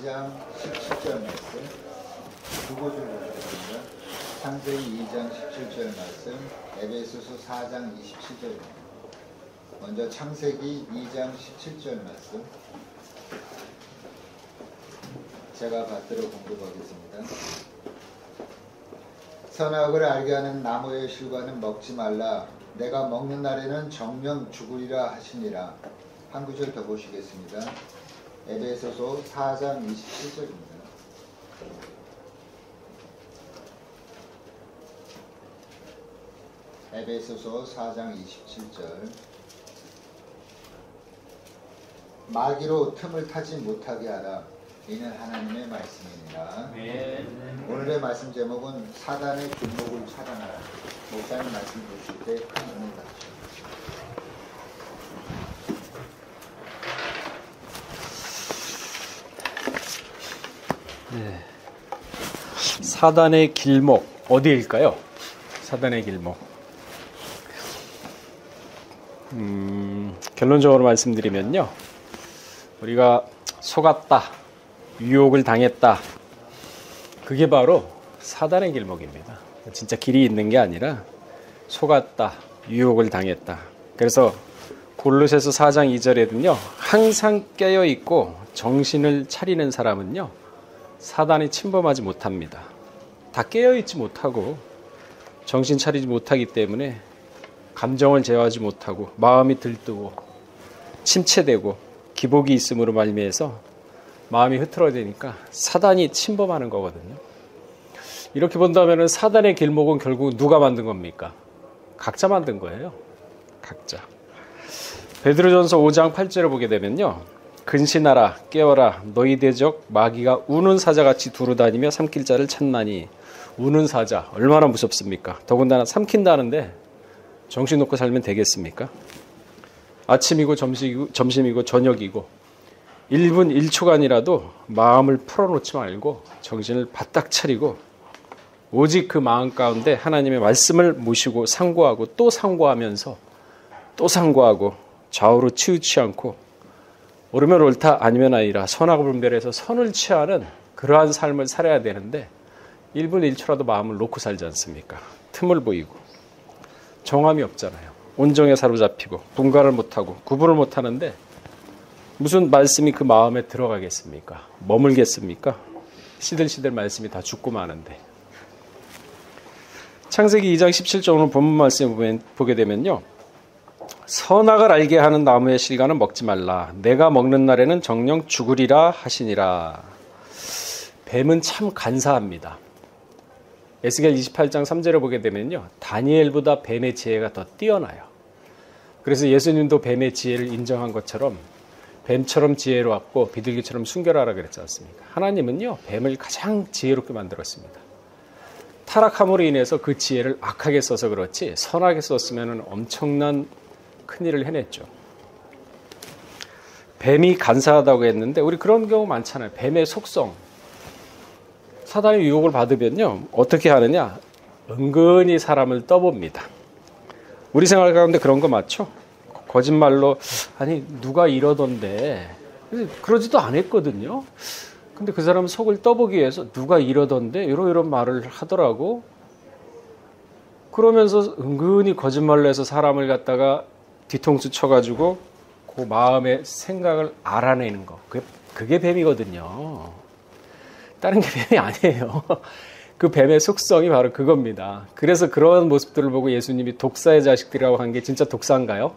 2장 17절 말씀 두 곳을 보겠습니다. 창세기 2장 17절 말씀, 에베소서 4장 27절입니다. 먼저 창세기 2장 17절 말씀 제가 받들어 공급하겠습니다. 선악을 알게 하는 나무의 실과는 먹지 말라. 내가 먹는 날에는 정령 죽으리라 하시니라. 한 구절 더 보시겠습니다. 에베소서 4장 27절입니다. 에베소서 4장 27절. 마귀로 틈을 타지 못하게 하라. 이는 하나님의 말씀입니다. 네. 오늘의 말씀 제목은 사단의 길목을 차단하라. 목사님 말씀 보실 때 큰 은혜 받으십시오. 네. 사단의 길목 어디일까요? 사단의 길목. 결론적으로 말씀드리면요, 우리가 속았다, 유혹을 당했다, 그게 바로 사단의 길목입니다. 진짜 길이 있는 게 아니라 속았다, 유혹을 당했다. 그래서 골로새서 4장 2절에는요, 항상 깨어있고 정신을 차리는 사람은요, 사단이 침범하지 못합니다. 다 깨어있지 못하고 정신 차리지 못하기 때문에 감정을 제어하지 못하고 마음이 들뜨고 침체되고 기복이 있음으로 말미해서 마음이 흐트러지니까 사단이 침범하는 거거든요. 이렇게 본다면 사단의 길목은 결국 누가 만든 겁니까? 각자 만든 거예요. 각자. 베드로전서 5장 8절을 보게 되면요, 근신하라 깨어라 너희 대적 마귀가 우는 사자같이 두루다니며 삼킬 자를 찾나니. 우는 사자 얼마나 무섭습니까? 더군다나 삼킨다는데 정신 놓고 살면 되겠습니까? 아침이고 점심이고 저녁이고 1분 1초간이라도 마음을 풀어놓지 말고 정신을 바짝 차리고 오직 그 마음 가운데 하나님의 말씀을 모시고 상고하고 또 상고하면서 또 상고하고 좌우로 치우치 않고 옳으면 옳다 아니면 아니라 선하고 분별해서 선을 취하는 그러한 삶을 살아야 되는데 1분 1초라도 마음을 놓고 살지 않습니까? 틈을 보이고 정함이 없잖아요. 온정에 사로잡히고 분간을 못하고 구분을 못하는데 무슨 말씀이 그 마음에 들어가겠습니까? 머물겠습니까? 시들시들 말씀이 다 죽고 마는데. 창세기 2장 17절 오늘 본문 말씀 보게 되면요, 선악을 알게 하는 나무의 실과는 먹지 말라. 내가 먹는 날에는 정령 죽으리라 하시니라. 뱀은 참 간사합니다. 에스겔 28장 3절을 보게 되면요, 다니엘보다 뱀의 지혜가 더 뛰어나요. 그래서 예수님도 뱀의 지혜를 인정한 것처럼 뱀처럼 지혜로웠고 비둘기처럼 순결하라 그랬지 않습니까? 하나님은요, 뱀을 가장 지혜롭게 만들었습니다. 타락함으로 인해서 그 지혜를 악하게 써서 그렇지 선하게 썼으면 엄청난 큰일을 해냈죠. 뱀이 간사하다고 했는데 우리 그런 경우 많잖아요. 뱀의 속성. 사단의 유혹을 받으면요, 어떻게 하느냐? 은근히 사람을 떠봅니다. 우리 생활 가운데 그런 거 맞죠? 거짓말로 아니 누가 이러던데, 그러지도 않았거든요. 근데 그 사람은 속을 떠보기 위해서 누가 이러던데 이런 말을 하더라고. 그러면서 은근히 거짓말로 해서 사람을 갖다가 뒤통수 쳐가지고 그 마음의 생각을 알아내는 거, 그게 뱀이거든요. 다른 게 뱀이 아니에요. 그 뱀의 속성이 바로 그겁니다. 그래서 그런 모습들을 보고 예수님이 독사의 자식들이라고 한 게 진짜 독사인가요?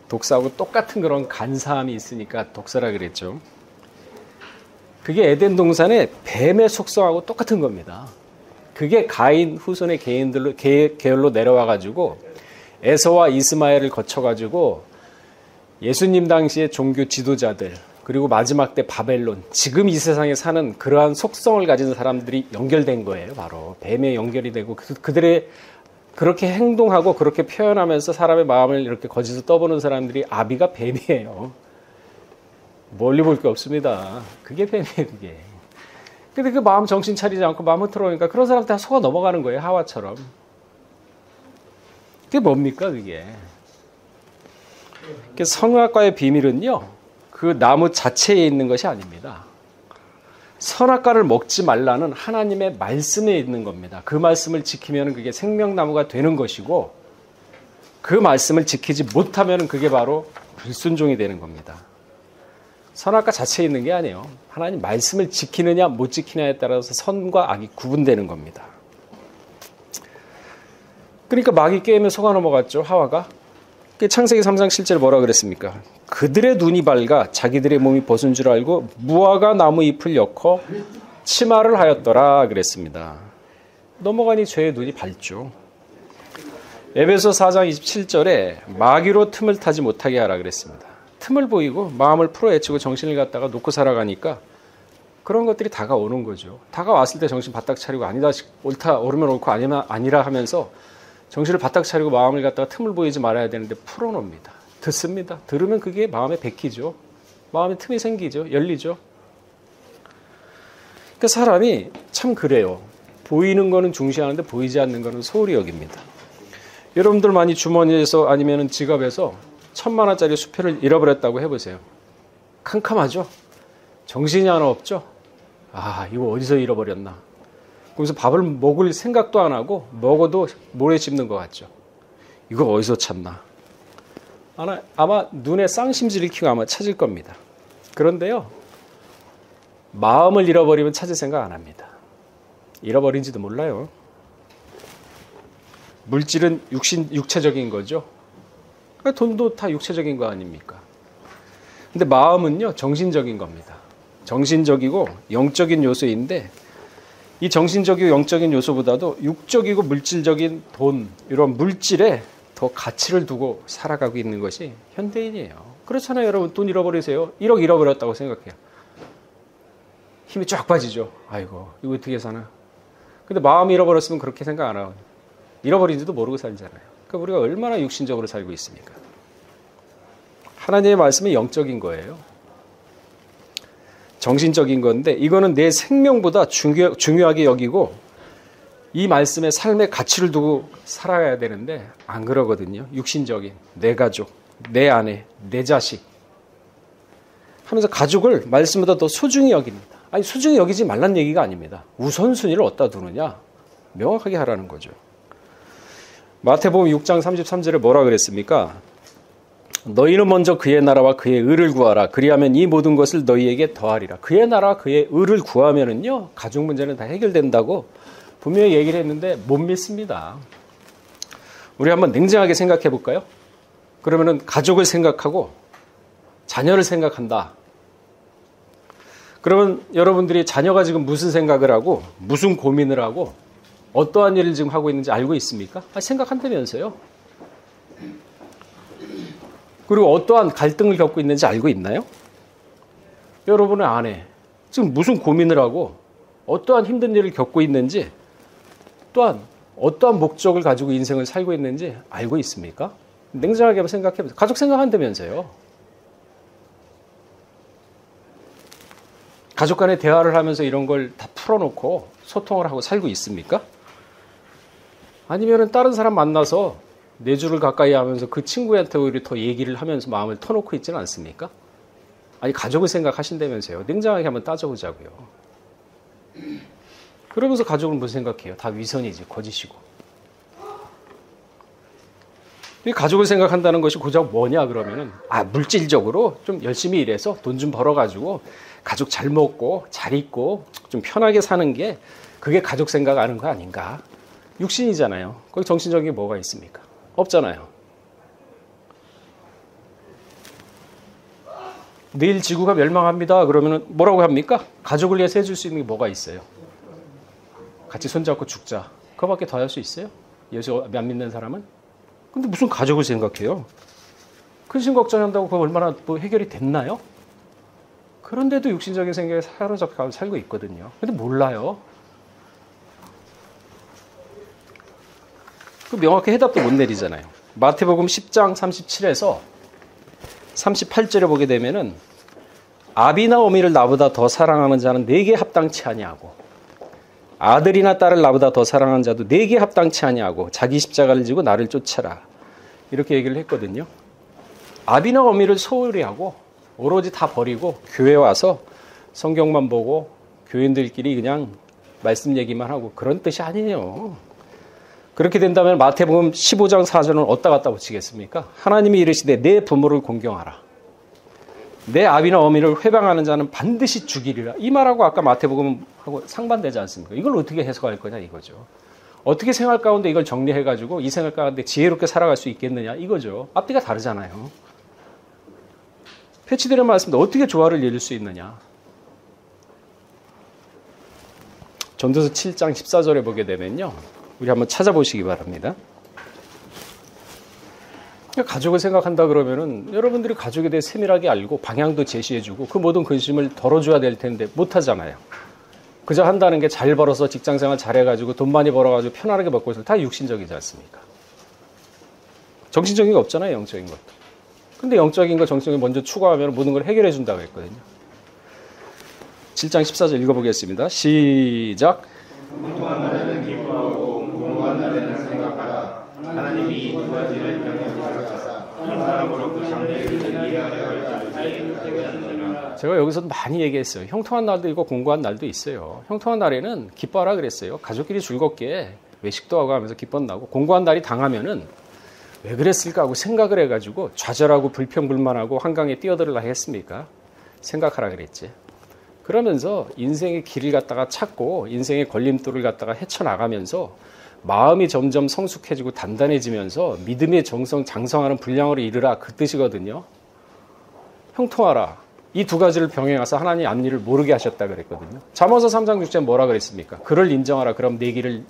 독사하고 똑같은 그런 간사함이 있으니까 독사라 그랬죠. 그게 에덴 동산의 뱀의 속성하고 똑같은 겁니다. 그게 가인 후손의 계열로 내려와가지고 에서와 이스마엘을 거쳐가지고 예수님 당시의 종교 지도자들, 그리고 마지막 때 바벨론, 지금 이 세상에 사는 그러한 속성을 가진 사람들이 연결된 거예요. 바로 뱀에 연결이 되고 그들의 그렇게 행동하고 그렇게 표현하면서 사람의 마음을 이렇게 거짓으로 떠보는 사람들이 아비가 뱀이에요. 멀리 볼 게 없습니다. 그게 뱀이에요, 그게. 근데 그 마음 정신 차리지 않고 마음 흐트러오니까 그런 사람들 다 속아 넘어가는 거예요, 하와처럼. 그게 뭡니까, 그게? 성악과의 비밀은요, 그 나무 자체에 있는 것이 아닙니다. 선악과를 먹지 말라는 하나님의 말씀에 있는 겁니다. 그 말씀을 지키면 그게 생명나무가 되는 것이고 그 말씀을 지키지 못하면 그게 바로 불순종이 되는 겁니다. 선악과 자체에 있는 게 아니에요. 하나님 말씀을 지키느냐 못 지키느냐에 따라서 선과 악이 구분되는 겁니다. 그러니까 마귀 게임에 속아 넘어갔죠. 하와가. 창세기 3장 7절 뭐라 그랬습니까? 그들의 눈이 밝아 자기들의 몸이 벗은 줄 알고 무화과 나무 잎을 엮어 치마를 하였더라 그랬습니다. 넘어가니 죄의 눈이 밝죠. 에베소 4장 27절에 마귀로 틈을 타지 못하게 하라 그랬습니다. 틈을 보이고 마음을 풀어헤치고 정신을 갖다가 놓고 살아가니까 그런 것들이 다가오는 거죠. 다가왔을 때 정신 바짝 차리고 아니다, 옳다, 옳으면 옳고 아니면 아니라 하면서 정신을 바짝 차리고 마음을 갖다가 틈을 보이지 말아야 되는데 풀어놓습니다. 듣습니다. 들으면 그게 마음에 bek히죠. 마음에 틈이 생기죠. 열리죠. 그러니까 사람이 참 그래요. 보이는 거는 중시하는데 보이지 않는 거는 소홀히 여깁니다. 여러분들 많이 주머니에서 아니면 지갑에서 1,000만 원짜리 수표를 잃어버렸다고 해보세요. 캄캄하죠? 정신이 하나 없죠? 아, 이거 어디서 잃어버렸나? 그래서 밥을 먹을 생각도 안 하고 먹어도 모래 씹는 것 같죠. 이거 어디서 찾나? 아마 눈에 쌍심지를 키고 아마 찾을 겁니다. 그런데요. 마음을 잃어버리면 찾을 생각 안 합니다. 잃어버린지도 몰라요. 물질은 육체적인 거죠. 돈도 다 육체적인 거 아닙니까? 근데 마음은요, 정신적인 겁니다. 정신적이고 영적인 요소인데 이 정신적이고 영적인 요소보다도 육적이고 물질적인 돈, 이런 물질에 더 가치를 두고 살아가고 있는 것이 현대인이에요. 그렇잖아요, 여러분. 돈 잃어버리세요. 1억 잃어버렸다고 생각해요. 힘이 쫙 빠지죠. 아이고, 이거 어떻게 사나. 근데 마음 잃어버렸으면 그렇게 생각 안 하고 잃어버린지도 모르고 살잖아요. 그러니까 우리가 얼마나 육신적으로 살고 있습니까? 하나님의 말씀은 영적인 거예요. 정신적인 건데 이거는 내 생명보다 중요하게 여기고 이 말씀에 삶의 가치를 두고 살아야 되는데 안 그러거든요. 육신적인 내 가족, 내 아내, 내 자식 하면서 가족을 말씀보다 더 소중히 여깁니다. 아니 소중히 여기지 말란 얘기가 아닙니다. 우선순위를 어디다 두느냐 명확하게 하라는 거죠. 마태복음 6장 33절에 뭐라 그랬습니까? 너희는 먼저 그의 나라와 그의 의를 구하라. 그리하면 이 모든 것을 너희에게 더하리라. 그의 나라와 그의 의를 구하면은요, 가족 문제는 다 해결된다고 분명히 얘기를 했는데 못 믿습니다. 우리 한번 냉정하게 생각해 볼까요? 그러면은 가족을 생각하고 자녀를 생각한다. 그러면 여러분들이 자녀가 지금 무슨 생각을 하고 무슨 고민을 하고 어떠한 일을 지금 하고 있는지 알고 있습니까? 생각한다면서요. 그리고 어떠한 갈등을 겪고 있는지 알고 있나요? 여러분의 아내 지금 무슨 고민을 하고 어떠한 힘든 일을 겪고 있는지 또한 어떠한 목적을 가지고 인생을 살고 있는지 알고 있습니까? 냉정하게 한번 생각해보세요. 가족 생각한다면서요. 가족 간에 대화를 하면서 이런 걸 다 풀어놓고 소통을 하고 살고 있습니까? 아니면은 다른 사람 만나서 내 주를 가까이 하면서 그 친구한테 오히려 더 얘기를 하면서 마음을 터놓고 있지는 않습니까? 아니 가족을 생각하신다면서요. 냉정하게 한번 따져보자고요. 그러면서 가족을 무슨 생각해요? 다 위선이지, 거짓이고. 이 가족을 생각한다는 것이 고작 뭐냐 그러면은 물질적으로 좀 열심히 일해서 돈 좀 벌어가지고 가족 잘 먹고 잘 입고 좀 편하게 사는 게 그게 가족 생각하는 거 아닌가? 육신이잖아요. 거기 정신적인 게 뭐가 있습니까? 없잖아요. 내일 지구가 멸망합니다. 그러면 뭐라고 합니까? 가족을 위해서 해줄 수 있는 게 뭐가 있어요? 같이 손잡고 죽자. 그거밖에 더 할 수 있어요? 예수 안 믿는 사람은? 근데 무슨 가족을 생각해요? 근심 걱정한다고 그거 얼마나 해결이 됐나요? 그런데도 육신적인 생각에 사로잡혀 살고 있거든요. 근데 몰라요. 그 명확히 해답도 못 내리잖아요. 마태복음 10장 37에서 38절에 보게 되면은 아비나 어미를 나보다 더 사랑하는 자는 내게 합당치 아니하고 아들이나 딸을 나보다 더 사랑하는 자도 내게 합당치 아니하고 자기 십자가를 지고 나를 쫓아라. 이렇게 얘기를 했거든요. 아비나 어미를 소홀히 하고 오로지 다 버리고 교회 와서 성경만 보고 교인들끼리 그냥 말씀 얘기만 하고 그런 뜻이 아니에요. 그렇게 된다면 마태복음 15장 4절은 어디다 갖다 붙이겠습니까? 하나님이 이르시되 내 부모를 공경하라. 내 아비나 어미를 회방하는 자는 반드시 죽이리라. 이 말하고 아까 마태복음하고 상반되지 않습니까? 이걸 어떻게 해석할 거냐 이거죠. 어떻게 생활 가운데 이걸 정리해가지고 이 생활 가운데 지혜롭게 살아갈 수 있겠느냐 이거죠. 앞뒤가 다르잖아요. 패치되는 말씀도 어떻게 조화를 이룰 수 있느냐. 전도서 7장 14절에 보게 되면요. 우리 한번 찾아보시기 바랍니다. 가족을 생각한다 그러면은 여러분들이 가족에 대해 세밀하게 알고 방향도 제시해주고 그 모든 근심을 덜어줘야 될 텐데 못하잖아요. 그저 한다는 게 잘 벌어서 직장생활 잘해가지고 돈 많이 벌어가지고 편안하게 먹고 있어요. 다 육신적이지 않습니까? 정신적인 거 없잖아요. 영적인 것도. 근데 영적인 거 정신적인 거 먼저 추구하면 모든 걸 해결해 준다고 했거든요. 7장 14절 읽어보겠습니다. 시작. 공부한 날에는 기뻐하고 공부한 날에는 생각하라. 하나님이 이 두 가지를 명령하셨사 이 사람으로부터 장래를 이해하려 하였으니 제가 여기서 많이 얘기했어요. 형통한 날도 있고 공고한 날도 있어요. 형통한 날에는 기뻐하라 그랬어요. 가족끼리 즐겁게 외식도 하고 하면서 기뻐한다고. 공고한 날이 당하면은 왜 그랬을까 하고 생각을 해가지고 좌절하고 불평불만하고 한강에 뛰어들으려 했습니까? 생각하라 그랬지. 그러면서 인생의 길을 갖다가 찾고 인생의 걸림돌을 갖다가 헤쳐나가면서 마음이 점점 성숙해지고 단단해지면서 믿음의 정성 장성하는 분량으로 이르라 그 뜻이거든요. 형통하라. 이 두 가지를 병행해서 하나님 앞일을 모르게 하셨다 그랬거든요. 잠언서 3장 6절에 뭐라 그랬습니까? 그를 인정하라. 그럼 내 길을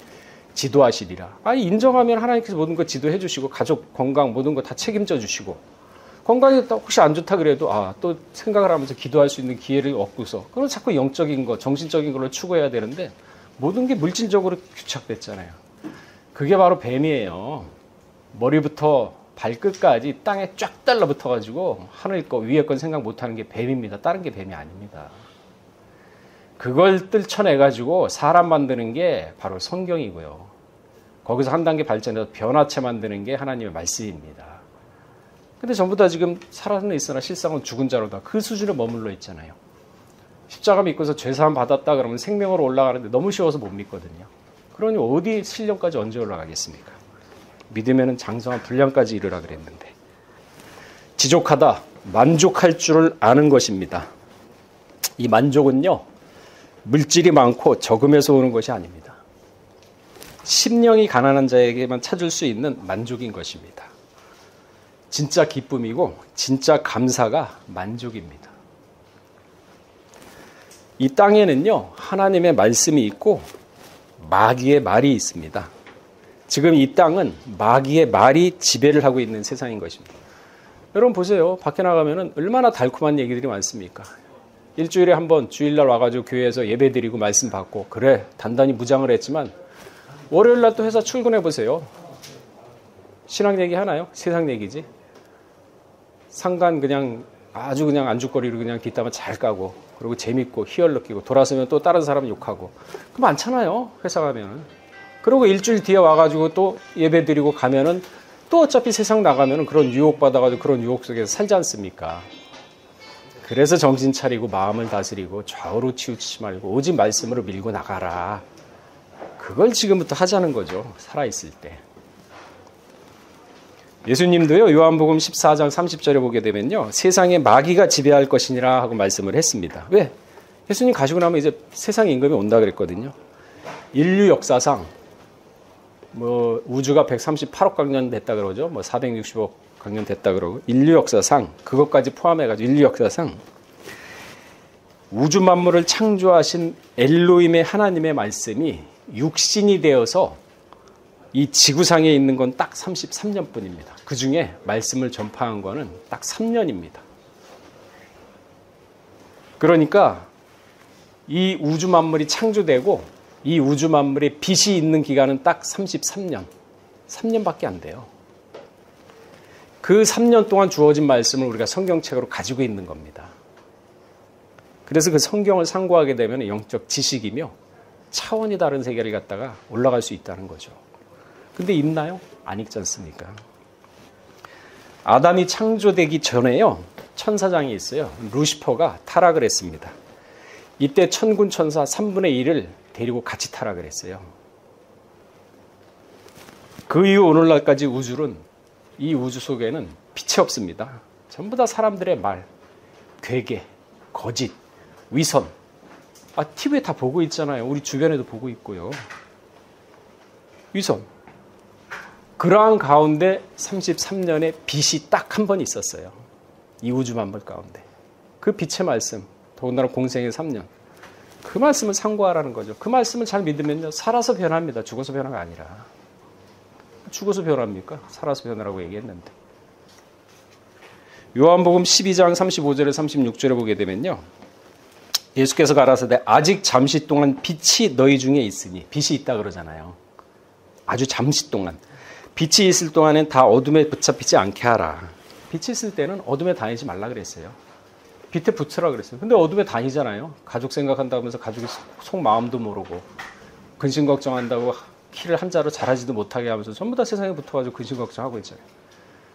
지도하시리라. 아니 인정하면 하나님께서 모든 거 지도해 주시고 가족 건강 모든 거 다 책임져 주시고 건강이 혹시 안 좋다 그래도 또 생각을 하면서 기도할 수 있는 기회를 얻고서 그럼 자꾸 영적인 거 정신적인 걸로 추구해야 되는데 모든 게 물질적으로 규착됐잖아요. 그게 바로 뱀이에요. 머리부터 발끝까지 땅에 쫙 달라붙어가지고 하늘 거 위에 건 생각 못하는 게 뱀입니다. 다른 게 뱀이 아닙니다. 그걸 뜰쳐내가지고 사람 만드는 게 바로 성경이고요. 거기서 한 단계 발전해서 변화체 만드는 게 하나님의 말씀입니다. 근데 전부 다 지금 살아는 있으나 실상은 죽은 자로다. 그 수준에 머물러 있잖아요. 십자가 믿고서 죄사함 받았다 그러면 생명으로 올라가는데 너무 쉬워서 못 믿거든요. 그러니 어디 신령까지 언제 올라가겠습니까? 믿으면 장성한 분량까지 이르라 그랬는데. 지족하다, 만족할 줄을 아는 것입니다. 이 만족은요. 물질이 많고 적음에서 오는 것이 아닙니다. 심령이 가난한 자에게만 찾을 수 있는 만족인 것입니다. 진짜 기쁨이고 진짜 감사가 만족입니다. 이 땅에는요. 하나님의 말씀이 있고 마귀의 말이 있습니다. 지금 이 땅은 마귀의 말이 지배를 하고 있는 세상인 것입니다. 여러분 보세요. 밖에 나가면 얼마나 달콤한 얘기들이 많습니까? 일주일에 한 번 주일날 와가지고 교회에서 예배 드리고 말씀 받고 그래 단단히 무장을 했지만 월요일날 또 회사 출근해 보세요. 신앙 얘기 하나요? 세상 얘기지. 상간 그냥 아주 그냥 안주거리로 그냥 뒷담화 잘 까고 그리고 재밌고 희열 느끼고 돌아서면 또 다른 사람 욕하고 그 많잖아요. 회사 가면은. 그리고 일주일 뒤에 와가지고 또 예배 드리고 가면은 또 어차피 세상 나가면은 그런 유혹 받아가지고 그런 유혹 속에서 살지 않습니까? 그래서 정신 차리고 마음을 다스리고 좌우로 치우치지 말고 오직 말씀으로 밀고 나가라. 그걸 지금부터 하자는 거죠. 살아있을 때. 예수님도요. 요한복음 14장 30절에 보게 되면요. 세상에 마귀가 지배할 것이니라 하고 말씀을 했습니다. 왜? 예수님 가시고 나면 이제 세상 임금이 온다 그랬거든요. 인류 역사상 우주가 138억 광년 됐다 그러죠. 460억 광년 됐다 그러고 인류 역사상 그것까지 포함해가지고 인류 역사상 우주 만물을 창조하신 엘로힘의 하나님의 말씀이 육신이 되어서 이 지구상에 있는 건 딱 33년뿐입니다. 그 중에 말씀을 전파한 거는 딱 3년입니다. 그러니까 이 우주 만물이 창조되고 이 우주 만물의 빛이 있는 기간은 딱 33년. 3년밖에 안 돼요. 그 3년 동안 주어진 말씀을 우리가 성경책으로 가지고 있는 겁니다. 그래서 그 성경을 상고하게 되면 영적 지식이며 차원이 다른 세계를 갖다가 올라갈 수 있다는 거죠. 근데 있나요? 안 있지 않습니까? 아담이 창조되기 전에요. 천사장이 있어요. 루시퍼가 타락을 했습니다. 이때 천군 천사 3분의 1을 데리고 같이 타라 그랬어요. 그 이후 오늘날까지 우주는 이 우주 속에는 빛이 없습니다. 전부 다 사람들의 말, 괴계, 거짓, 위선. TV에 다 보고 있잖아요. 우리 주변에도 보고 있고요. 위선. 그러한 가운데 33년의 빛이 딱 한 번 있었어요. 이 우주 만물 가운데. 그 빛의 말씀, 더군다나 공생의 3년. 그 말씀을 상고하라는 거죠. 그 말씀을 잘 믿으면요. 살아서 변합니다. 죽어서 변화가 아니라. 죽어서 변합니까? 살아서 변하라고 얘기했는데. 요한복음 12장 35절에 36절에 보게 되면요. 예수께서 가라사대 아직 잠시 동안 빛이 너희 중에 있으니 빛이 있다 그러잖아요. 아주 잠시 동안. 빛이 있을 동안엔 다 어둠에 붙잡히지 않게 하라. 빛이 있을 때는 어둠에 다니지 말라 그랬어요. 빛에 붙으라 그랬어요. 근데 어둠에 다니잖아요. 가족 생각한다고 하면서 가족의 속마음도 모르고 근심 걱정한다고 키를 한자로 자라지도 못하게 하면서 전부 다 세상에 붙어가지고 근심 걱정하고 있잖아요.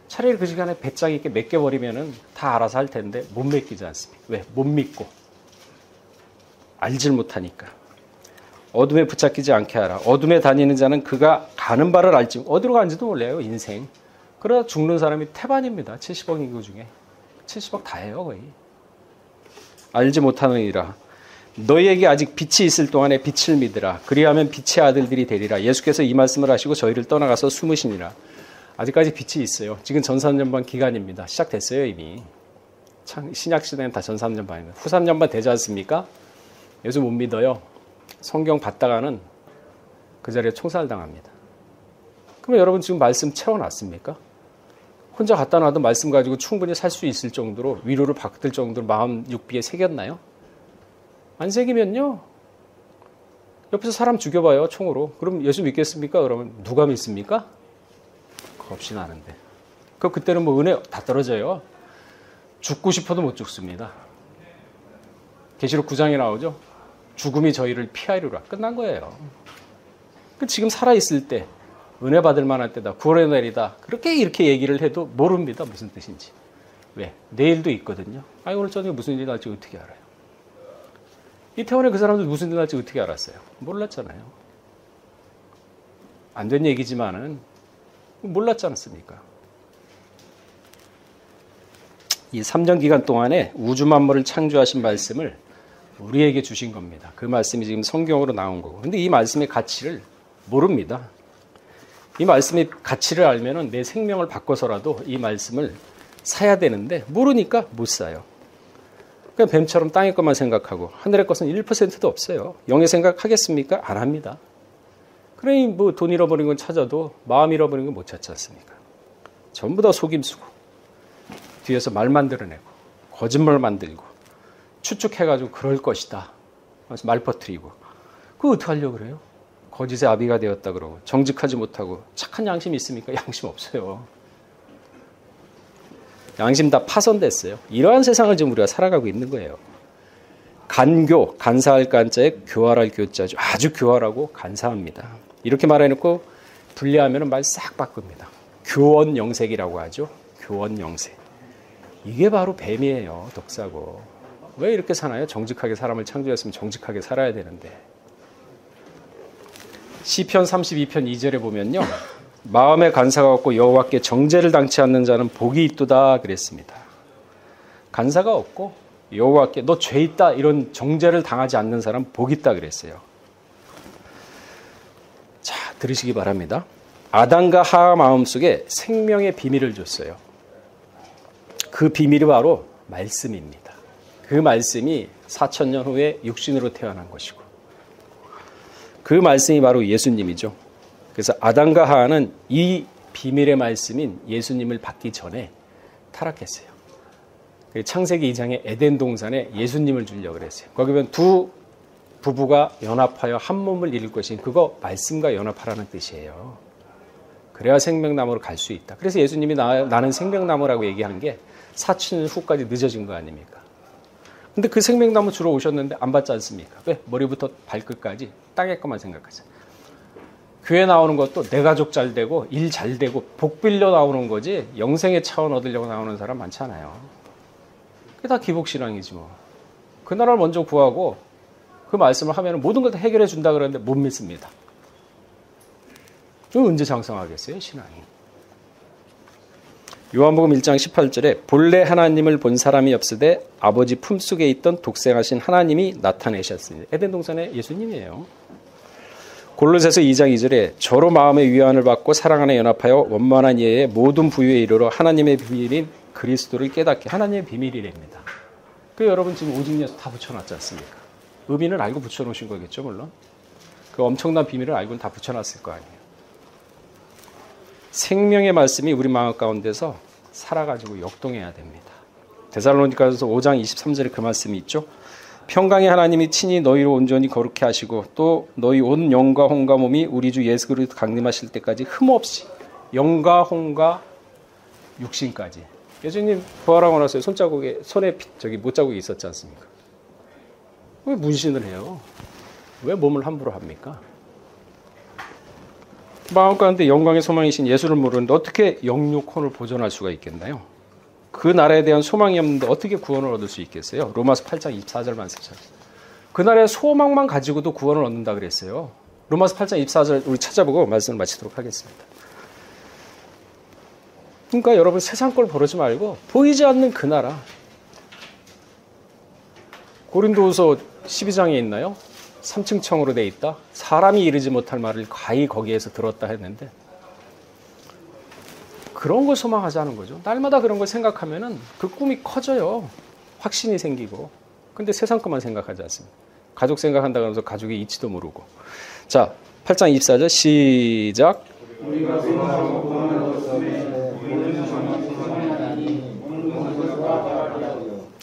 차라리 그 시간에 배짱 있게 맡겨버리면은 다 알아서 할 텐데 못 맡기지 않습니까? 왜? 못 믿고. 알질 못하니까. 어둠에 붙잡히지 않게 하라. 어둠에 다니는 자는 그가 가는 바를 알지. 어디로 가는지도 몰라요. 인생. 그러다 죽는 사람이 태반입니다. 70억 인구 중에. 70억 다예요. 거의. 알지 못하느니라. 너희에게 아직 빛이 있을 동안에 빛을 믿으라. 그리하면 빛의 아들들이 되리라. 예수께서 이 말씀을 하시고 저희를 떠나가서 숨으시니라. 아직까지 빛이 있어요. 지금 전삼년반 기간입니다. 시작됐어요 이미. 신약시대는 다 전삼년반입니다. 후삼년반 되지 않습니까? 예수 못 믿어요. 성경 받다가는 그 자리에 총살당합니다. 그러면 여러분 지금 말씀 채워놨습니까? 혼자 갖다 놔도 말씀 가지고 충분히 살 수 있을 정도로 위로를 받을 정도로 마음 육비에 새겼나요? 안 새기면요. 옆에서 사람 죽여봐요. 총으로. 그럼 예수 믿겠습니까? 그러면 누가 믿습니까? 겁이 나는데. 그때는 뭐 은혜 다 떨어져요. 죽고 싶어도 못 죽습니다. 계시록 9장에 나오죠. 죽음이 저희를 피하리라. 끝난 거예요. 지금 살아있을 때 은혜 받을 만할 때다. 구원의 날이다. 그렇게 이렇게 얘기를 해도 모릅니다. 무슨 뜻인지. 왜? 내일도 있거든요. 오늘 저녁에 무슨 일이 날지 어떻게 알아요? 이태원에 그 사람들 무슨 일이 날지 어떻게 알았어요? 몰랐잖아요. 안 된 얘기지만은 몰랐지 않습니까? 이 3년 기간 동안에 우주 만물을 창조하신 말씀을 우리에게 주신 겁니다. 그 말씀이 지금 성경으로 나온 거고. 근데 이 말씀의 가치를 모릅니다. 이 말씀의 가치를 알면은 내 생명을 바꿔서라도 이 말씀을 사야 되는데 모르니까 못 사요. 그냥 뱀처럼 땅의 것만 생각하고 하늘의 것은 1%도 없어요. 영의 생각하겠습니까? 안 합니다. 그러니 뭐 돈 잃어버린 건 찾아도 마음 잃어버린 건 못 찾지 않습니까? 전부 다 속임수고 뒤에서 말 만들어내고 거짓말 만들고 추측해가지고 그럴 것이다. 그래서 말 퍼뜨리고 그거 어떻게 하려고 그래요? 거짓의 아비가 되었다 그러고 정직하지 못하고 착한 양심이 있습니까? 양심 없어요. 양심 다 파손됐어요. 이러한 세상을 지금 우리가 살아가고 있는 거예요. 간교, 간사할 간자에 교활할 교자죠. 아주 교활하고 간사합니다. 이렇게 말해놓고 분리하면 말 싹 바꿉니다. 교원영색이라고 하죠. 교원영색. 이게 바로 뱀이에요. 독사고. 왜 이렇게 사나요? 정직하게 사람을 창조했으면 정직하게 살아야 되는데. 시편 32편 2절에 보면요. 마음에 간사가 없고 여호와께 정죄를 당치 않는 자는 복이 있도다 그랬습니다. 간사가 없고 여호와께 너 죄 있다 이런 정죄를 당하지 않는 사람 복 있다 그랬어요. 자, 들으시기 바랍니다. 아담과 하와 마음속에 생명의 비밀을 줬어요. 그 비밀이 바로 말씀입니다. 그 말씀이 4000년 후에 육신으로 태어난 것이고 그 말씀이 바로 예수님이죠. 그래서 아담과 하와는 이 비밀의 말씀인 예수님을 받기 전에 타락했어요. 창세기 2장의 에덴 동산에 예수님을 주려고 그랬어요. 거기 보면 두 부부가 연합하여 한 몸을 이룰 것인 그거 말씀과 연합하라는 뜻이에요. 그래야 생명나무로 갈 수 있다. 그래서 예수님이 나는 생명나무라고 얘기한 게 4000년 후까지 늦어진 거 아닙니까? 근데 그 생명나무 주러 오셨는데 안 받지 않습니까? 왜? 머리부터 발끝까지 땅의 것만 생각하세요. 교회 나오는 것도 내 가족 잘 되고 일 잘 되고 복 빌려 나오는 거지 영생의 차원 얻으려고 나오는 사람 많잖아요. 그게 다 기복신앙이지 뭐. 그 나라를 먼저 구하고 그 말씀을 하면 모든 걸 다 해결해 준다 그러는데 못 믿습니다. 그럼 언제 장성하겠어요, 신앙이? 요한복음 1장 18절에 본래 하나님을 본 사람이 없으되 아버지 품속에 있던 독생하신 하나님이 나타내셨으니, 에덴 동산의 예수님이에요. 골로새서 2장 2절에 저로 마음의 위안을 받고 사랑 안에 연합하여 원만한 이해에 모든 부유에 이르러 하나님의 비밀인 그리스도를 깨닫게. 하나님의 비밀이랍니다. 그 여러분 지금 오직 예수 다 붙여놨지 않습니까? 의미는 알고 붙여놓으신 거겠죠, 물론. 그 엄청난 비밀을 알고는 다 붙여놨을 거 아니에요. 생명의 말씀이 우리 마음 가운데서 살아가지고 역동해야 됩니다. 데살로니가서 5장 23절에 그 말씀이 있죠. 평강의 하나님이 친히 너희를 온전히 거룩해 하시고 또 너희 온 영과 혼과 몸이 우리 주 예수 그리스도 강림하실 때까지 흠없이, 영과 혼과 육신까지. 예수님 부활하고 나서 손자국에 손에 못자국이 있었지 않습니까? 왜 문신을 해요? 왜 몸을 함부로 합니까? 마음 가운데 영광의 소망이신 예수를 모르는데 어떻게 영육 혼을 보존할 수가 있겠나요? 그 나라에 대한 소망이 없는데 어떻게 구원을 얻을 수 있겠어요? 로마서 8장 24절 말씀처럼. 그 나라의 소망만 가지고도 구원을 얻는다 그랬어요. 로마서 8장 24절 우리 찾아보고 말씀을 마치도록 하겠습니다. 그러니까 여러분 세상 걸 보지 말고 보이지 않는 그 나라. 고린도후서 12장에 있나요? 3층 청으로 돼 있다. 사람이 이르지 못할 말을 가히 거기에서 들었다 했는데 그런 걸 소망하자는 거죠. 날마다 그런 걸 생각하면은 그 꿈이 커져요. 확신이 생기고. 근데 세상 것만 생각하지 않습니다. 가족 생각한다 그러면서 가족의 이치도 모르고. 자, 8장 24절 시작. 우리가 소망하고 구원을 얻었으니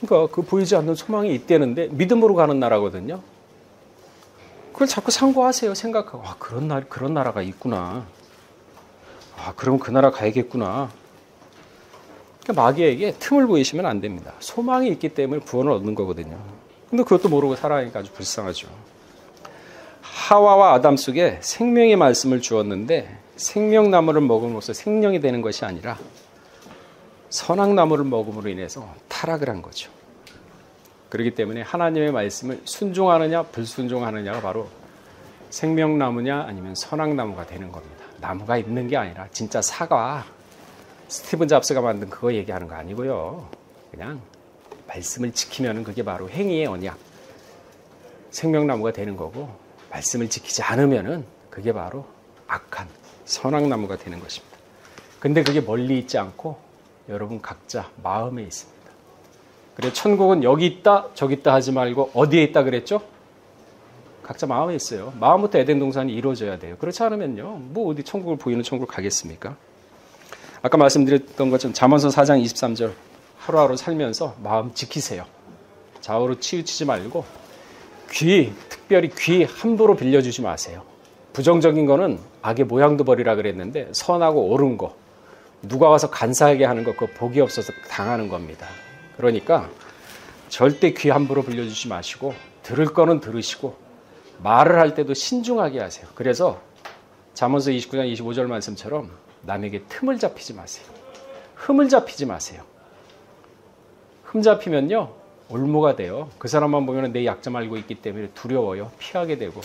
그러니까 그 보이지 않는 소망이 있다는데 믿음으로 가는 나라거든요. 그걸 자꾸 상고하세요. 생각하고 그런 나라가 있구나. 그럼 그 나라 가야겠구나. 그러니까 마귀에게 틈을 보이시면 안 됩니다. 소망이 있기 때문에 구원을 얻는 거거든요. 근데 그것도 모르고 살아가니까 아주 불쌍하죠. 하와와 아담 속에 생명의 말씀을 주었는데 생명나무를 먹음으로써 생명이 되는 것이 아니라 선악나무를 먹음으로 인해서 타락을 한 거죠. 그렇기 때문에 하나님의 말씀을 순종하느냐 불순종하느냐가 바로 생명나무냐 아니면 선악나무가 되는 겁니다. 나무가 있는 게 아니라 진짜 사과, 스티븐 잡스가 만든 그거 얘기하는 거 아니고요. 그냥 말씀을 지키면 그게 바로 행위의 언약, 생명나무가 되는 거고, 말씀을 지키지 않으면 그게 바로 악한 선악나무가 되는 것입니다. 근데 그게 멀리 있지 않고 여러분 각자 마음에 있습니다. 그래 천국은 여기 있다 저기 있다 하지 말고 어디에 있다 그랬죠? 각자 마음에 있어요. 마음부터 에덴 동산이 이루어져야 돼요. 그렇지 않으면요, 뭐 어디 천국을 보이는 천국을 가겠습니까? 아까 말씀드렸던 것처럼 잠언서 4장 23절 하루하루 살면서 마음 지키세요. 좌우로 치우치지 말고 특별히 귀 함부로 빌려주지 마세요. 부정적인 거는 악의 모양도 버리라 그랬는데 선하고 옳은 거, 누가 와서 간사하게 하는 거 그거 복이 없어서 당하는 겁니다. 그러니까 절대 귀 함부로 빌려주지 마시고 들을 거는 들으시고 말을 할 때도 신중하게 하세요. 그래서 잠언서 29장 25절 말씀처럼 남에게 틈을 잡히지 마세요. 흠을 잡히지 마세요. 흠 잡히면요 올무가 돼요. 그 사람만 보면 내 약점 알고 있기 때문에 두려워요. 피하게 되고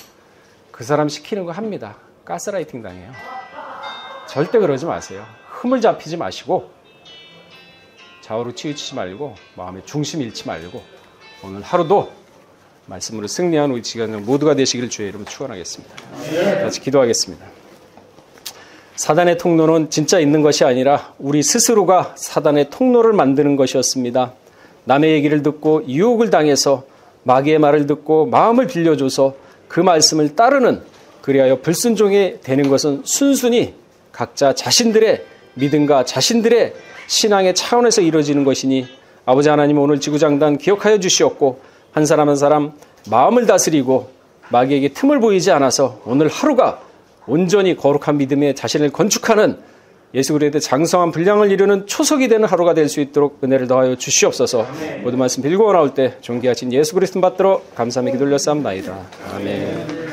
그 사람 시키는 거 합니다. 가스라이팅 당해요. 절대 그러지 마세요. 흠을 잡히지 마시고 좌우로 치우치지 말고 마음의 중심 잃지 말고 오늘 하루도 말씀으로 승리한 우리 지간 모두가 되시기를 주의 이름으로 축원하겠습니다. 같이 기도하겠습니다. 사단의 통로는 진짜 있는 것이 아니라 우리 스스로가 사단의 통로를 만드는 것이었습니다. 남의 얘기를 듣고 유혹을 당해서 마귀의 말을 듣고 마음을 빌려줘서 그 말씀을 따르는, 그리하여 불순종이 되는 것은 순순히 각자 자신들의 믿음과 자신들의 신앙의 차원에서 이루어지는 것이니 아버지 하나님 오늘 지구장단 기억하여 주시옵고 한 사람 한 사람 마음을 다스리고 마귀에게 틈을 보이지 않아서 오늘 하루가 온전히 거룩한 믿음에 자신을 건축하는 예수 그리스도의 장성한 분량을 이루는 초석이 되는 하루가 될 수 있도록 은혜를 더하여 주시옵소서. 모든 말씀 빌고 나올 때 존귀하신 예수 그리스도 받들어 감사하며 기도 올렸사옵나이다. 아멘.